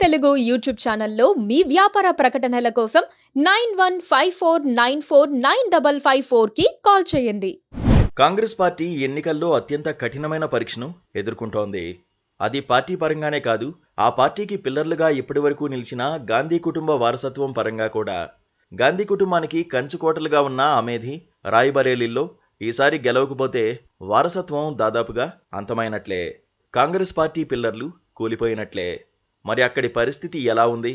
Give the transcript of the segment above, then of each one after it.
Telugu YouTube ఛానల్లో మీ వ్యాపార ప్రకటనల కోసం 9154949554కి కాల్ చేయండి. కాంగ్రెస్ పార్టీ ఎన్నికల్లో అత్యంత కఠినమైన పరీక్షను ఎదుర్కొంటోంది. అది పార్టీ పరంగానే కాదు, ఆ పార్టీకి పిల్లర్లుగా ఇప్పటివరకు నిలిచిన గాంధీ కుటుంబ వారసత్వం పరంగా కూడా. గాంధీ కుటుంబానికి కంచుకోటలుగా ఉన్న అమేధి, రాయ్బరేలీల్లో ఈసారి గెలవకపోతే వారసత్వం దాదాపుగా అంతమైనట్లే. కాంగ్రెస్ పార్టీ పిల్లర్లు కూలిపోయినట్లే. మరి అక్కడి పరిస్థితి ఎలా ఉంది?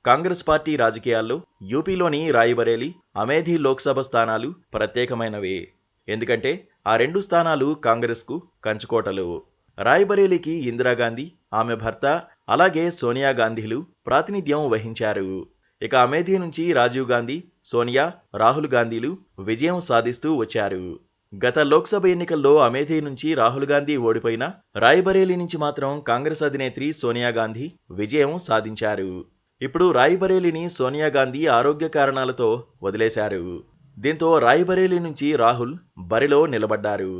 కాంగ్రెస్ పార్టీ రాజకీయాల్లో యూపీలోని రాయ్బరేలీ, అమేధి లోక్సభ స్థానాలు ప్రత్యేకమైనవి. ఎందుకంటే ఆ రెండు స్థానాలు కాంగ్రెస్కు కంచుకోటలు. రాయ్బరేలీకి ఇందిరాగాంధీ, ఆమె భర్త, అలాగే సోనియా గాంధీలు ప్రాతినిధ్యం వహించారు. ఇక అమేధి నుంచి రాజీవ్ గాంధీ, సోనియా, రాహుల్ గాంధీలు విజయం సాధిస్తూ వచ్చారు. గత లోక్సభ ఎన్నికల్లో అమేధి నుంచి రాహుల్ గాంధీ ఓడిపోయినా రాయ్బరేలీ నుంచి మాత్రం కాంగ్రెస్ అధినేత్రి సోనియా గాంధీ విజయం సాధించారు. ఇప్పుడు రాయ్బరేలీని సోనియా గాంధీ ఆరోగ్య కారణాలతో వదిలేశారు. దీంతో రాయ్బరేలీ నుంచి రాహుల్ బరిలో నిలబడ్డారు.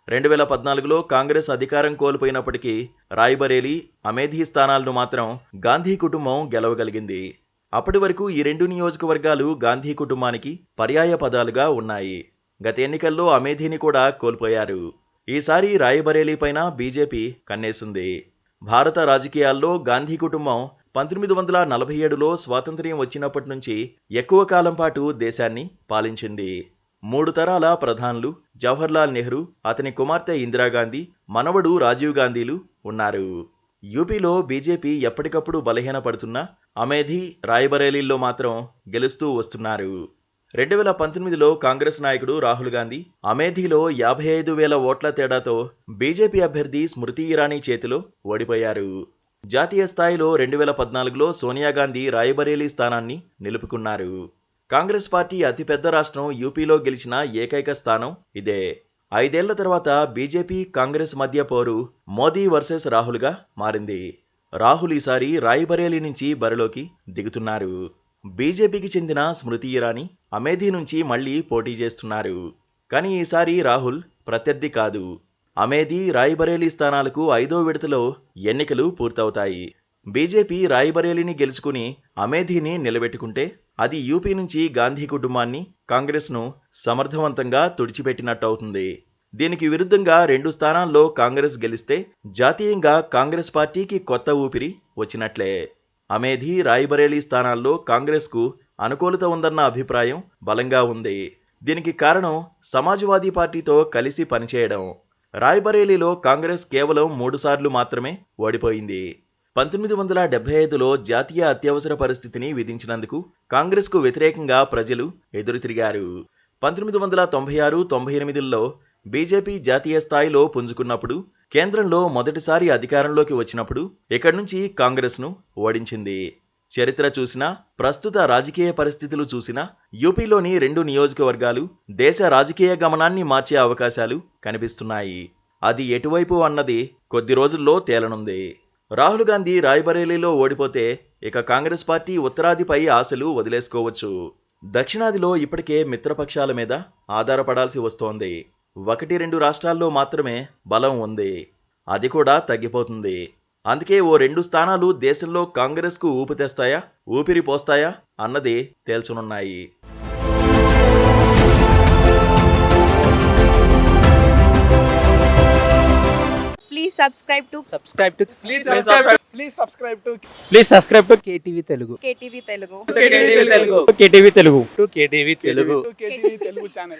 2014లో కాంగ్రెస్ అధికారం కోల్పోయినప్పటికీ రాయ్బరేలీ, అమేధి స్థానాలను మాత్రం గాంధీ కుటుంబం గెలవగలిగింది. అప్పటి వరకు ఈ రెండు నియోజకవర్గాలు గాంధీ కుటుంబానికి పర్యాయ పదాలుగా ఉన్నాయి. గత ఎన్నికల్లో అమేధిని కూడా కోల్పోయారు. ఈసారి రాయ్బరేలీ పైన బీజేపీ కన్నేసింది. భారత రాజకీయాల్లో గాంధీ కుటుంబం 1947లో స్వాతంత్ర్యం వచ్చినప్పటి నుంచి ఎక్కువ కాలం పాటు దేశాన్ని పాలించింది. 3 తరాల ప్రధానులు జవహర్లాల్ నెహ్రూ, అతని కుమార్తె ఇందిరాగాంధీ, మనవడు రాజీవ్ గాంధీలు ఉన్నారు. యూపీలో బీజేపీ ఎప్పటికప్పుడు బలహీనపడుతున్నా అమేధి, రాయ్బరేలీల్లో మాత్రం గెలుస్తూ వస్తున్నారు. 2019లో కాంగ్రెస్ నాయకుడు రాహుల్ గాంధీ అమేధిలో 55,000 ఓట్ల తేడాతో బీజేపీ అభ్యర్థి స్మృతి ఇరానీ చేతిలో ఓడిపోయారు. జాతీయ స్థాయిలో 2014లో సోనియా గాంధీ రాయ్బరేలీ స్థానాన్ని నిలుపుకున్నారు. కాంగ్రెస్ పార్టీ అతిపెద్ద రాష్ట్రం యూపీలో గెలిచిన ఏకైక స్థానం ఇదే. 5 ఏళ్ల తర్వాత బీజేపీ, కాంగ్రెస్ మధ్య పోరు మోదీ వర్సెస్ రాహుల్గా మారింది. రాహుల్ ఈసారి రాయ్బరేలీ నుంచి బరిలోకి దిగుతున్నారు. బీజేపీకి చెందిన స్మృతి ఇరానీ అమేధి నుంచి మళ్లీ పోటీ చేస్తున్నారు. కానీ ఈసారి రాహుల్ ప్రత్యర్థి కాదు. అమేధి, రాయ్బరేలీ స్థానాలకు 5వ విడతలో ఎన్నికలు పూర్తవుతాయి. బీజేపీ రాయ్బరేలీని గెలుచుకుని అమేధిని నిలబెట్టుకుంటే అది యూపీ నుంచి గాంధీ కుటుంబాన్ని, కాంగ్రెస్ను సమర్థవంతంగా తుడిచిపెట్టినట్టవుతుంది. దీనికి విరుద్ధంగా 2 స్థానాల్లో కాంగ్రెస్ గెలిస్తే జాతీయంగా కాంగ్రెస్ పార్టీకి కొత్త ఊపిరి వచ్చినట్లే. అమేధి, రాయ్బరేలీ స్థానాల్లో కాంగ్రెస్కు అనుకూలత ఉందన్న అభిప్రాయం బలంగా ఉంది. దీనికి కారణం సమాజ్వాదీ పార్టీతో కలిసి పనిచేయడం. రాయ్బరేలీలో కాంగ్రెస్ కేవలం 3 సార్లు మాత్రమే ఓడిపోయింది. 1975లో జాతీయ అత్యవసర పరిస్థితిని విధించినందుకు కాంగ్రెస్కు వ్యతిరేకంగా ప్రజలు ఎదురుతిరిగారు. 1996-98లో బీజేపీ జాతీయ స్థాయిలో పుంజుకున్నప్పుడు, కేంద్రంలో మొదటిసారి అధికారంలోకి వచ్చినప్పుడు ఇక్కడి నుంచి కాంగ్రెస్ను ఓడించింది. చరిత్ర చూసినా, ప్రస్తుత రాజకీయ పరిస్థితులు చూసినా యూపీలోని 2 నియోజకవర్గాలు దేశ రాజకీయ గమనాన్ని మార్చే అవకాశాలు కనిపిస్తున్నాయి. అది ఎటువైపు అన్నది కొద్ది రోజుల్లో తేలనుంది. రాహుల్ గాంధీ రాయ్బరేలీలో ఓడిపోతే ఇక కాంగ్రెస్ పార్టీ ఉత్తరాదిపై ఆశలు వదిలేసుకోవచ్చు. దక్షిణాదిలో ఇప్పటికే మిత్రపక్షాల మీద ఆధారపడాల్సి వస్తోంది. 1-2 రాష్ట్రాల్లో మాత్రమే బలం ఉంది. అది కూడా తగ్గిపోతుంది. అందుకే ఓ 2 స్థానాలు దేశంలో కాంగ్రెస్కు ఊపు తెస్తాయా, ఊపిరి పోస్తాయా అన్నది తేల్చనున్నాయి. Please subscribe to KTV Telugu. KTV Telugu. KTV Telugu channel.